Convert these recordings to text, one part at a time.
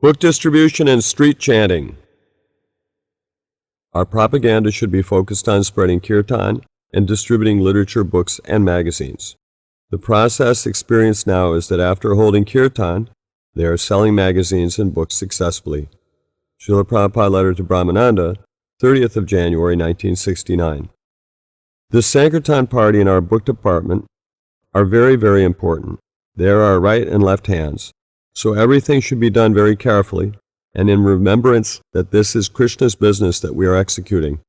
Book distribution and street chanting. Our propaganda should be focused on spreading kirtan and distributing literature, books, and magazines. The process experienced now is that after holding kirtan, they are selling magazines and books successfully. Srila Prabhupada letter to Brahmananda, 30th of January 1969. The Sankirtan party and our book department are very, very important. They are our right and left hands. So everything should be done very carefully and in remembrance that this is Krishna's business that we are executing.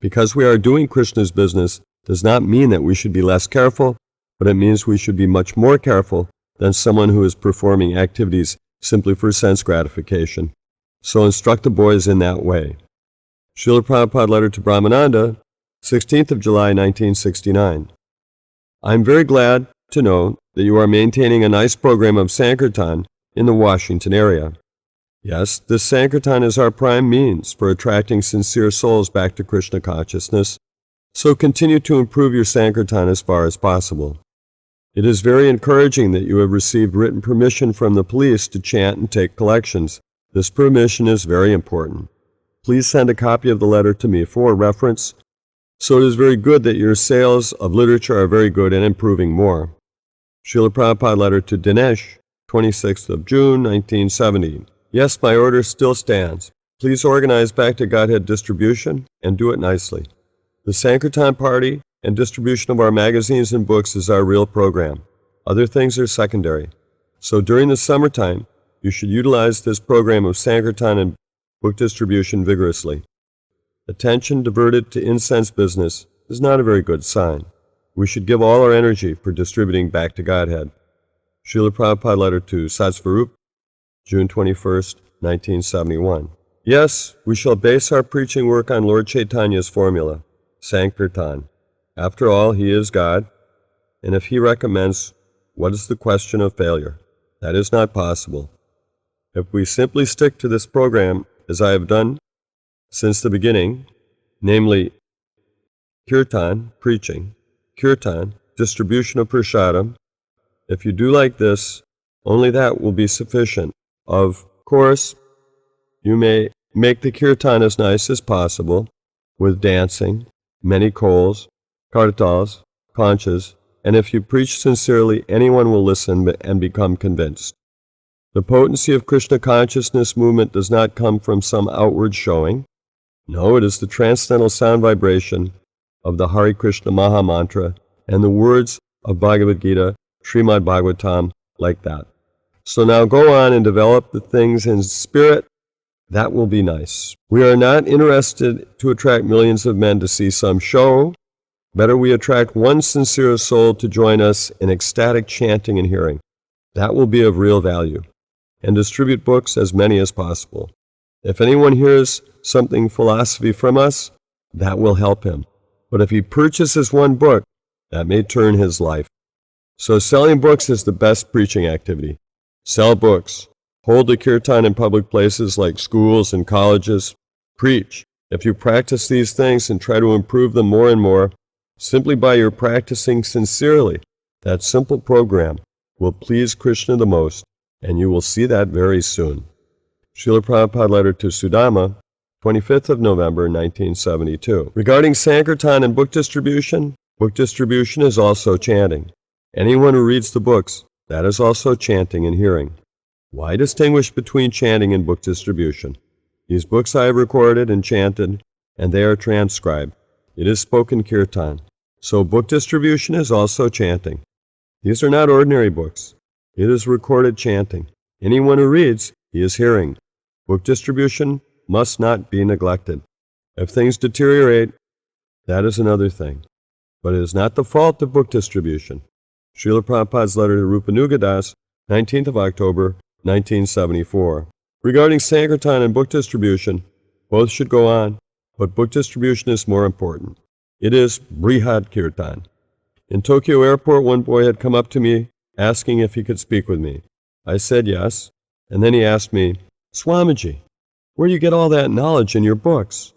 Because we are doing Krishna's business does not mean that we should be less careful, but it means we should be much more careful than someone who is performing activities simply for sense gratification. So instruct the boys in that way. Srila Prabhupada letter to Brahmananda, 16th of July 1969. I am very glad to know that you are maintaining a nice program of Sankirtan in the Washington area. Yes, this Sankirtan is our prime means for attracting sincere souls back to Krishna consciousness, so continue to improve your Sankirtan as far as possible. It is very encouraging that you have received written permission from the police to chant and take collections. This permission is very important. Please send a copy of the letter to me for reference. So it is very good that your sales of literature are very good and improving more. Srila Prabhupada letter to Dinesh, 26th of June, 1970. Yes, my order still stands. Please organize back to Godhead distribution and do it nicely. The Sankirtan party and distribution of our magazines and books is our real program. Other things are secondary. So during the summertime, you should utilize this program of Sankirtan and book distribution vigorously. Attention diverted to incense business is not a very good sign. We should give all our energy for distributing back to Godhead. Srila Prabhupada letter to Satsvarup, June 21st, 1971. Yes, we shall base our preaching work on Lord Chaitanya's formula, Sankirtan. After all, he is God, and if he recommends, what is the question of failure? That is not possible. If we simply stick to this program, as I have done since the beginning, namely kirtan, preaching, kirtan, distribution of prasadam, if you do like this, only that will be sufficient. Of course, you may make the kirtan as nice as possible, with dancing, many coals, kartals, conchas, and if you preach sincerely, anyone will listen and become convinced. The potency of Krishna consciousness movement does not come from some outward showing. No, it is the transcendental sound vibration of the Hare Krishna Maha Mantra and the words of Bhagavad Gita, Srimad Bhagavatam, like that. So now go on and develop the things in spirit. That will be nice. We are not interested to attract millions of men to see some show. Better we attract one sincere soul to join us in ecstatic chanting and hearing. That will be of real value. And distribute books as many as possible. If anyone hears something philosophy from us, that will help him. But if he purchases one book, that may turn his life. So selling books is the best preaching activity. Sell books. Hold the kirtan in public places like schools and colleges. Preach. If you practice these things and try to improve them more and more, simply by your practicing sincerely, that simple program will please Krishna the most, and you will see that very soon. Srila Prabhupada letter to Sudama, 25th of November, 1972. Regarding Sankirtan and book distribution is also chanting. Anyone who reads the books, that is also chanting and hearing. Why distinguish between chanting and book distribution? These books I have recorded and chanted, and they are transcribed. It is spoken kirtan. So book distribution is also chanting. These are not ordinary books. It is recorded chanting. Anyone who reads, he is hearing. Book distribution must not be neglected. If things deteriorate, that is another thing. But it is not the fault of book distribution. Srila Prabhupada's letter to Rupanuga Das, 19th of October, 1974. Regarding Sankirtan and book distribution, both should go on, but book distribution is more important. It is Brihad Kirtan. In Tokyo airport, one boy had come up to me asking if he could speak with me. I said yes, and then he asked me, Swamiji, where do you get all that knowledge in your books?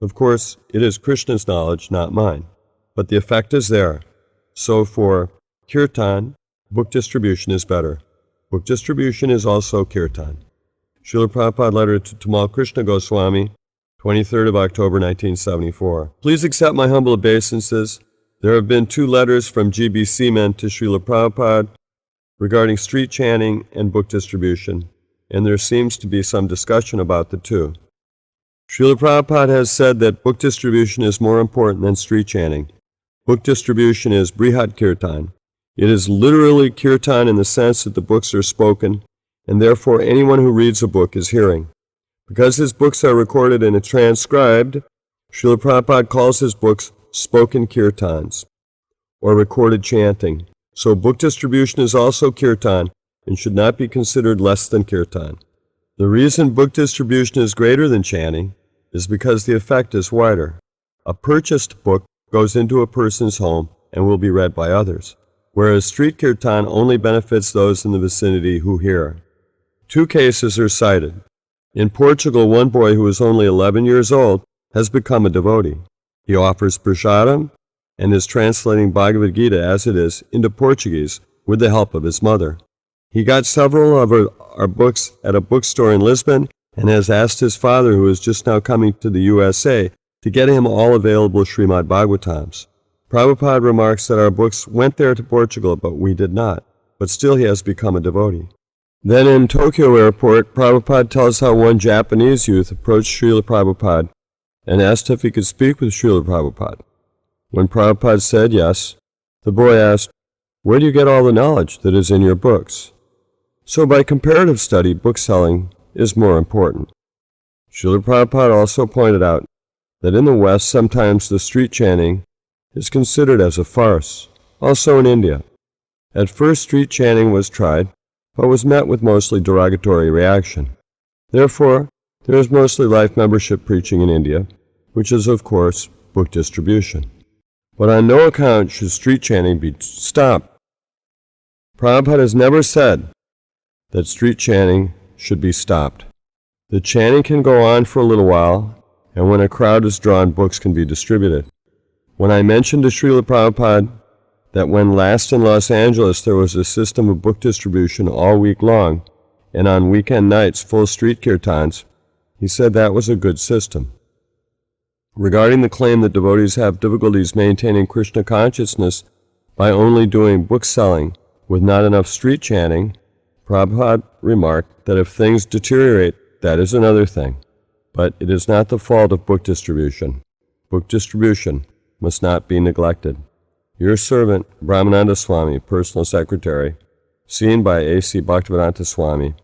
Of course, it is Krishna's knowledge, not mine, but the effect is there. So for kirtan, book distribution is better. Book distribution is also kirtan. Srila Prabhupada letter to Tamal Krishna Goswami, 23rd of October 1974. Please accept my humble obeisances. There have been 2 letters from GBC men to Srila Prabhupada regarding street chanting and book distribution, and there seems to be some discussion about the two. Srila Prabhupada has said that book distribution is more important than street chanting. Book distribution is Brihat Kirtan. It is literally kirtan in the sense that the books are spoken, and therefore anyone who reads a book is hearing. Because his books are recorded and transcribed, Srila Prabhupada calls his books spoken kirtans, or recorded chanting. So book distribution is also kirtan and should not be considered less than kirtan. The reason book distribution is greater than chanting is because the effect is wider. A purchased book goes into a person's home and will be read by others, whereas street kirtan only benefits those in the vicinity who hear. 2 cases are cited. In Portugal, one boy who is only 11 years old has become a devotee. He offers prasadam and is translating Bhagavad Gita as it is into Portuguese with the help of his mother. He got several of our books at a bookstore in Lisbon and has asked his father, who is just now coming to the USA, to get him all available Srimad Bhagavatams. Prabhupada remarks that our books went there to Portugal, but we did not. But still he has become a devotee. Then in Tokyo airport, Prabhupada tells how one Japanese youth approached Srila Prabhupada and asked if he could speak with Srila Prabhupada. When Prabhupada said yes, the boy asked, "Where do you get all the knowledge that is in your books?" So by comparative study, book selling is more important. Srila Prabhupada also pointed out that in the West, sometimes the street chanting is considered as a farce, also in India. At first, street chanting was tried, but was met with mostly derogatory reaction. Therefore, there is mostly life membership preaching in India, which is, of course, book distribution. But on no account should street chanting be stopped. Prabhupada has never said that street chanting should be stopped. The chanting can go on for a little while, and when a crowd is drawn, books can be distributed. When I mentioned to Srila Prabhupada that when last in Los Angeles there was a system of book distribution all week long, and on weekend nights full street kirtans, he said that was a good system. Regarding the claim that devotees have difficulties maintaining Krishna consciousness by only doing book selling with not enough street chanting, Prabhupada remarked that if things deteriorate, that is another thing. But it is not the fault of book distribution. Book distribution must not be neglected. Your servant, Brahmananda Swami, Personal Secretary, seen by A.C. Bhaktivedanta Swami,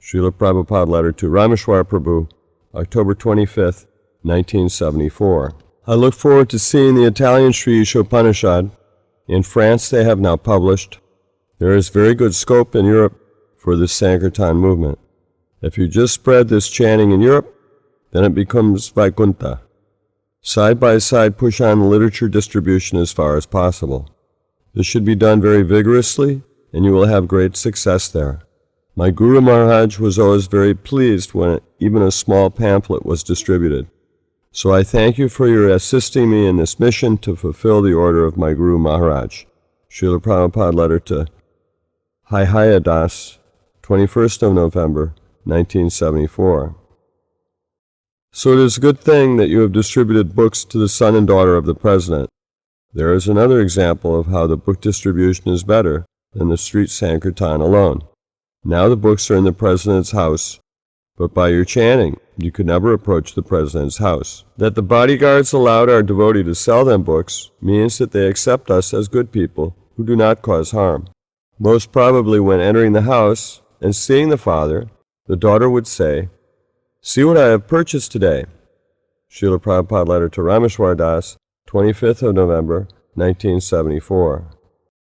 Srila Prabhupada letter to Rameshwar Prabhu, October 25th, 1974. I look forward to seeing the Italian Sri Ishopanishad. In France they have now published. There is very good scope in Europe for this Sankirtan movement. If you just spread this chanting in Europe, then it becomes Vaikuntha. Side by side, push on the literature distribution as far as possible. This should be done very vigorously, and you will have great success there. My Guru Maharaj was always very pleased when even a small pamphlet was distributed. So I thank you for your assisting me in this mission to fulfill the order of my Guru Maharaj. Srila Prabhupada letter to Haihaya Das, 21st of November, 1974. So it is a good thing that you have distributed books to the son and daughter of the President. There is another example of how the book distribution is better than the street Sankirtan alone. Now the books are in the President's house, but by your chanting, you could never approach the President's house. That the bodyguards allowed our devotee to sell them books means that they accept us as good people who do not cause harm. Most probably when entering the house and seeing the father, the daughter would say, "See what I have purchased today." Srila Prabhupada letter to Rameshwar Das, 25th of November, 1974.